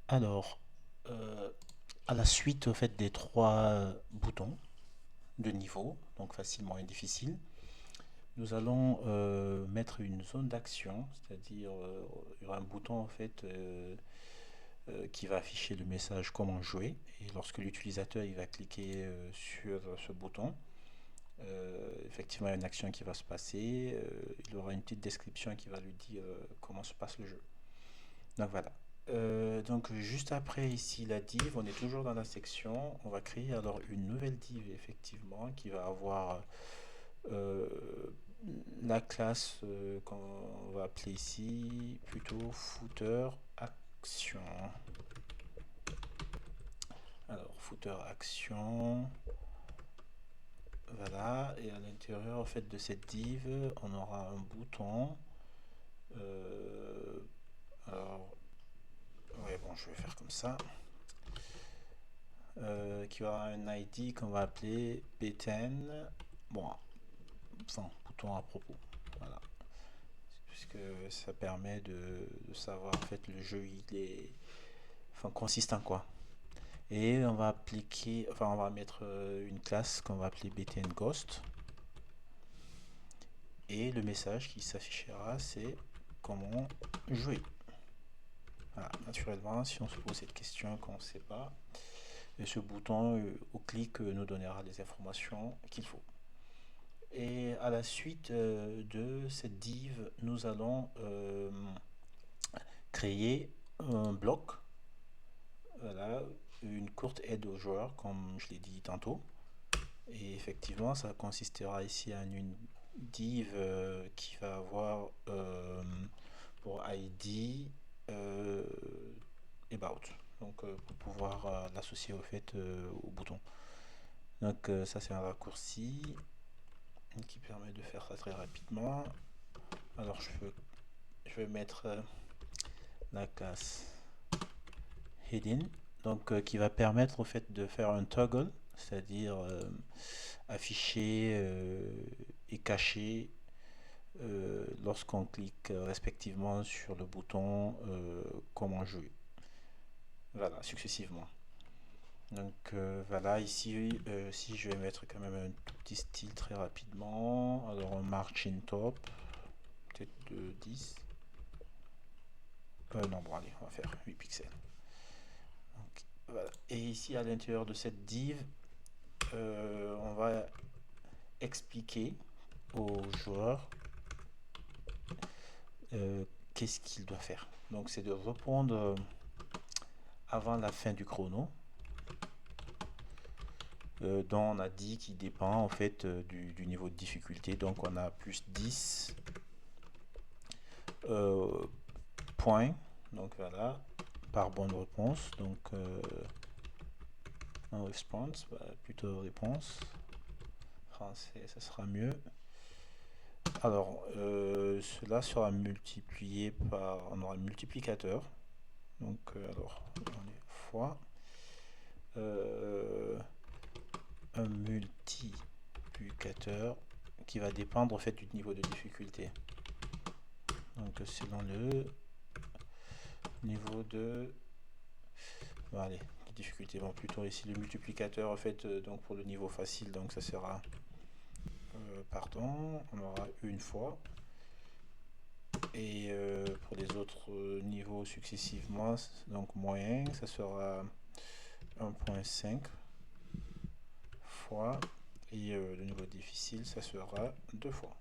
Alors, euh, à la suite au fait des trois boutons de niveau, donc facilement et difficile, nous allons mettre une zone d'action, c'est-à-dire il y aura un bouton en fait qui va afficher le message comment jouer. Et lorsque l'utilisateur il va cliquer sur ce bouton, effectivement il y a une action qui va se passer. Il aura une petite description qui va lui dire comment se passe le jeu. Donc voilà. Donc juste après ici la div, on est toujours dans la section. On va créer alors une nouvelle div effectivement qui va avoir euh, la classe qu'on va appeler ici plutôt footer action. Alors footer action, voilà. Et à l'intérieur en fait de cette div, on aura un bouton. Euh, alors ouais bon, je vais faire comme ça. Qui aura un ID qu'on va appeler btn. Bon, sans bouton à propos. Voilà. Puisque ça permet de savoir en fait le jeu il est. Enfin, consiste en quoi. Et on va appliquer. Enfin, on va mettre une classe qu'on va appeler btn ghost. Et le message qui s'affichera c'est comment jouer. Voilà. Naturellement, si on se pose cette question qu'on ne sait pas, ce bouton au clic nous donnera les informations qu'il faut. Et à la suite de cette div, nous allons créer un bloc, voilà, une courte aide aux joueurs, comme je l'ai dit tantôt. Et effectivement, ça consistera ici en une div qui va avoir pour ID euh, about. Donc pour pouvoir l'associer au fait au bouton. Donc ça c'est un raccourci qui permet de faire ça très rapidement. Alors je vais mettre la classe hidden, donc qui va permettre au fait de faire un toggle, c'est-à-dire afficher et cacher lorsqu'on clique respectivement sur le bouton comment jouer. Voilà, successivement. Donc voilà, ici, si je vais mettre quand même un tout petit style très rapidement, alors un margin top, peut-être de 10. Non, bon, allez, on va faire 8 pixels. Donc, voilà. Et ici, à l'intérieur de cette div, on va expliquer aux joueurs qu'est-ce qu'il doit faire. Donc, c'est de répondre avant la fin du chrono, dont on a dit qu'il dépend en fait du niveau de difficulté. Donc, on a plus 10 points. Donc, voilà, par bonne réponse. Donc, en response, bah, plutôt réponse. Français, ça sera mieux. Alors, cela sera multiplié par. On aura un multiplicateur. Donc, alors, on est fois. euh, un multiplicateur qui va dépendre en fait du niveau de difficulté. Donc, selon le niveau de. Bon, allez, de difficulté. Bon, plutôt ici le multiplicateur en fait, donc pour le niveau facile, donc ça sera. Pardon, on aura une fois. Et pour les autres niveaux successivement, donc moins, ça sera 1,5 fois. Et le niveau difficile, ça sera 2 fois.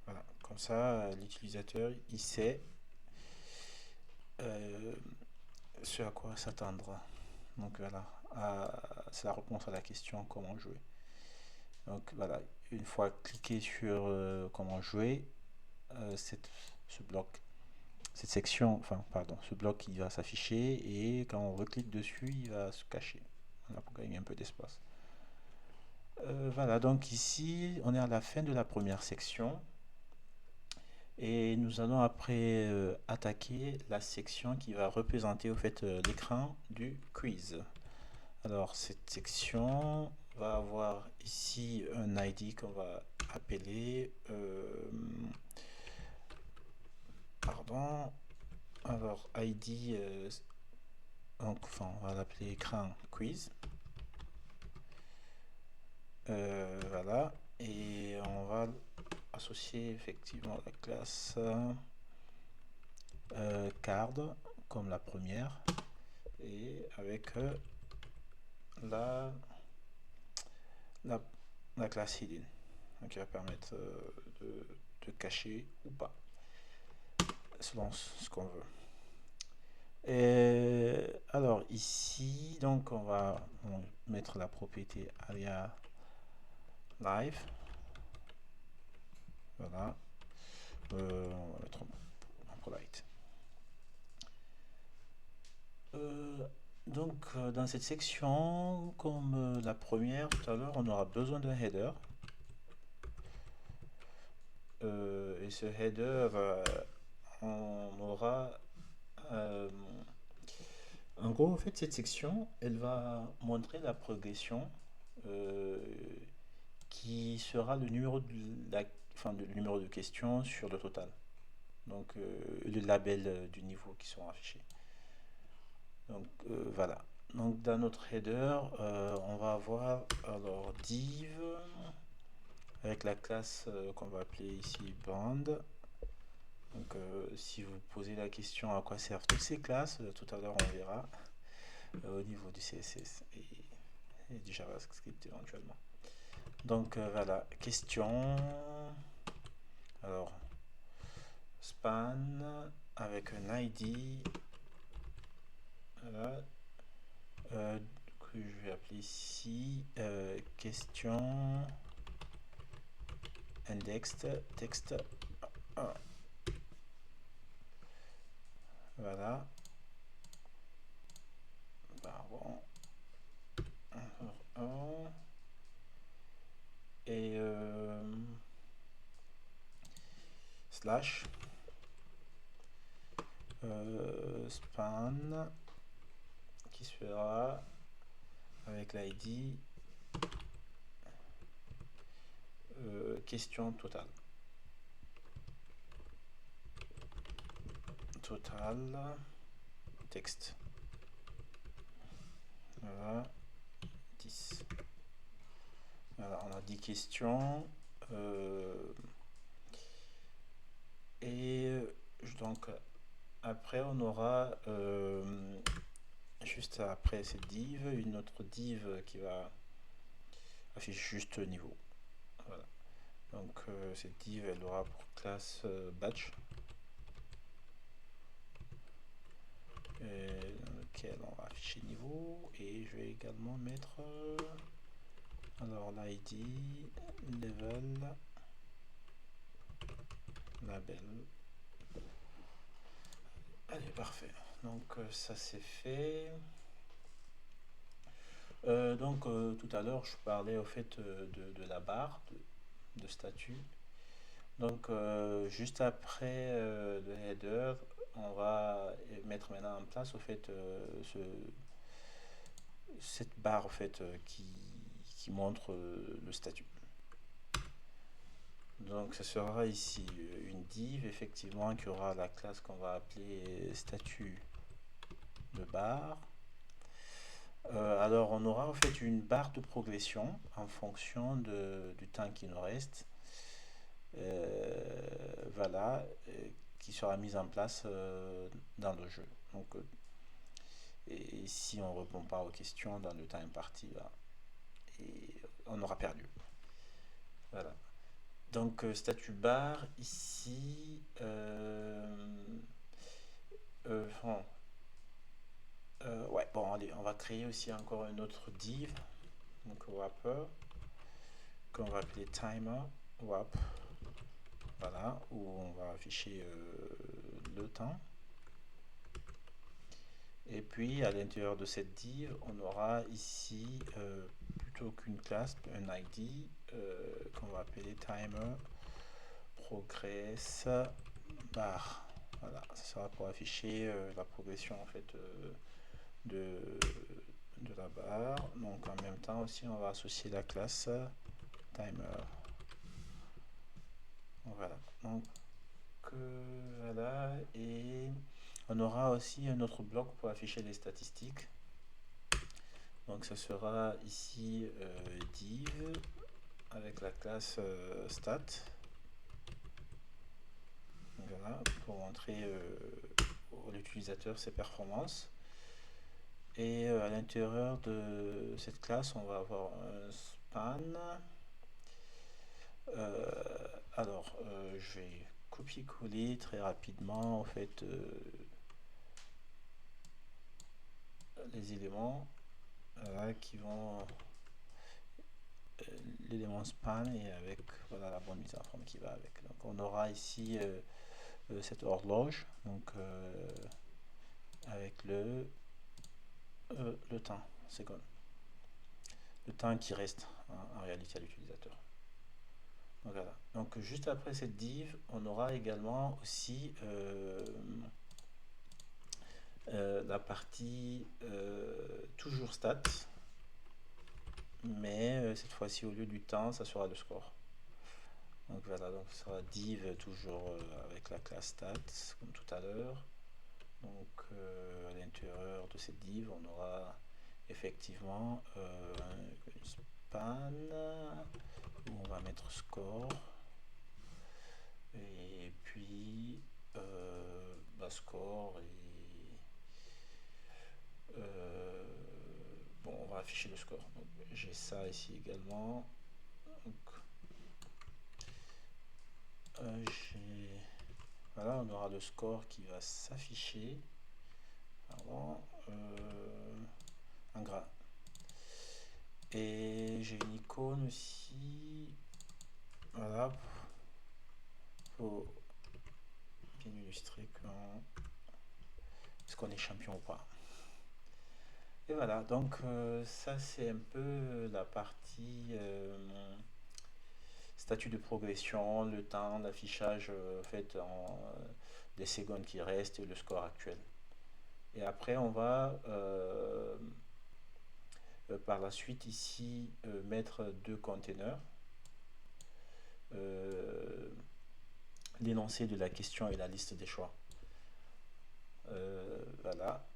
Voilà, comme ça, l'utilisateur, il sait euh, ce à quoi s'attendre. Donc voilà, c'est la réponse à la question comment jouer. Donc voilà, une fois cliqué sur comment jouer, ce bloc cette section, enfin, pardon, ce bloc il va s'afficher et quand on reclique dessus, il va se cacher. Voilà, pour gagner un peu d'espace. Voilà, donc ici, on est à la fin de la première section et nous allons après attaquer la section qui va représenter au fait l'écran du quiz. Alors, cette section va avoir ici un ID qu'on va appeler, pardon, alors ID Donc, enfin, on va l'appeler écran quiz. Voilà. Et on va associer effectivement la classe card comme la première et avec la, la, la classe hidden, qui va permettre de cacher ou pas selon ce qu'on veut. Et alors ici, donc on va mettre la propriété alia live. Voilà. On va mettre en polite. Donc dans cette section, comme la première tout à l'heure, on aura besoin d'un header. Et ce header, on aura en gros, en fait, cette section, elle va montrer la progression euh, qui sera le numéro le numéro de question sur le total. Donc, le label du niveau qui sera affiché. Donc, voilà. Donc, dans notre header, on va avoir alors div avec la classe qu'on va appeler ici band. Donc, si vous posez la question à quoi servent toutes ces classes, tout à l'heure on verra au niveau du CSS et du JavaScript éventuellement. Donc voilà, question. Alors, span avec un ID. Voilà. Que je vais appeler ici question indexed texte 1. Voilà. Pardon. Et slash span qui sera avec l'ID question totale. Total texte. Voilà. 10. Voilà, on a 10 questions. Et donc après on aura juste après cette div une autre div qui va afficher juste niveau. Voilà. Donc cette div elle aura pour classe batch dans lequel on va afficher niveau, et je vais également mettre alors l'ID level label. Allez, parfait. Donc ça c'est fait. Donc tout à l'heure je parlais au fait de la barre de statut. Donc juste après le header, on va mettre maintenant en place au fait cette barre au fait qui montre le statut. Donc ce sera ici une div effectivement qui aura la classe qu'on va appeler statut de barre. Alors on aura en fait une barre de progression en fonction du temps qui nous reste. Voilà, qui sera mise en place dans le jeu. Donc, et si on ne répond pas aux questions dans le temps imparti, là, et on aura perdu. Voilà. Donc statut bar ici. Ouais, bon, allez, on va créer aussi encore une autre div, donc wrapper, qu'on va appeler timer wrap. Voilà, où on va afficher le temps. Et puis à l'intérieur de cette div, on aura ici plutôt qu'une classe, un ID qu'on va appeler timer progress bar. Voilà, ça sera pour afficher la progression en fait de, de la barre. Donc en même temps aussi, on va associer la classe timer. Voilà. Donc voilà, et On aura aussi un autre bloc pour afficher les statistiques. Donc ce sera ici div avec la classe stat. Donc voilà, pour montrer à l'utilisateur ses performances. Et à l'intérieur de cette classe, on va avoir un span. Je vais copier-coller très rapidement en fait les éléments qui vont l'élément span et avec voilà, la bonne mise en forme qui va avec. Donc on aura ici cette horloge donc avec le temps seconde, le temps qui reste en réalité à l'utilisateur. Donc voilà. Donc juste après cette div, on aura également aussi la partie toujours stats, mais cette fois-ci au lieu du temps, ça sera le score. Donc voilà, donc ça sera div toujours avec la classe stats comme tout à l'heure. Donc à l'intérieur de cette div, on aura effectivement une span où on va mettre score et puis score et bon, on va afficher le score. Donc j'ai ça ici également. Donc, voilà, on aura le score qui va s'afficher en gras. Et j'ai une icône aussi, voilà, pour bien illustrer est-ce qu'on est champion ou pas. Et voilà, donc ça c'est un peu la partie statut de progression, le temps d'affichage fait en des secondes qui restent et le score actuel. Et après on va par la suite ici mettre deux containers, l'énoncé de la question et la liste des choix. Voilà,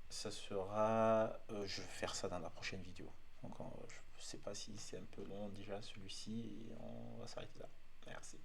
ça sera, je vais faire ça dans la prochaine vidéo. Donc je ne sais pas si c'est un peu long déjà celui-ci et on va s'arrêter là. Merci.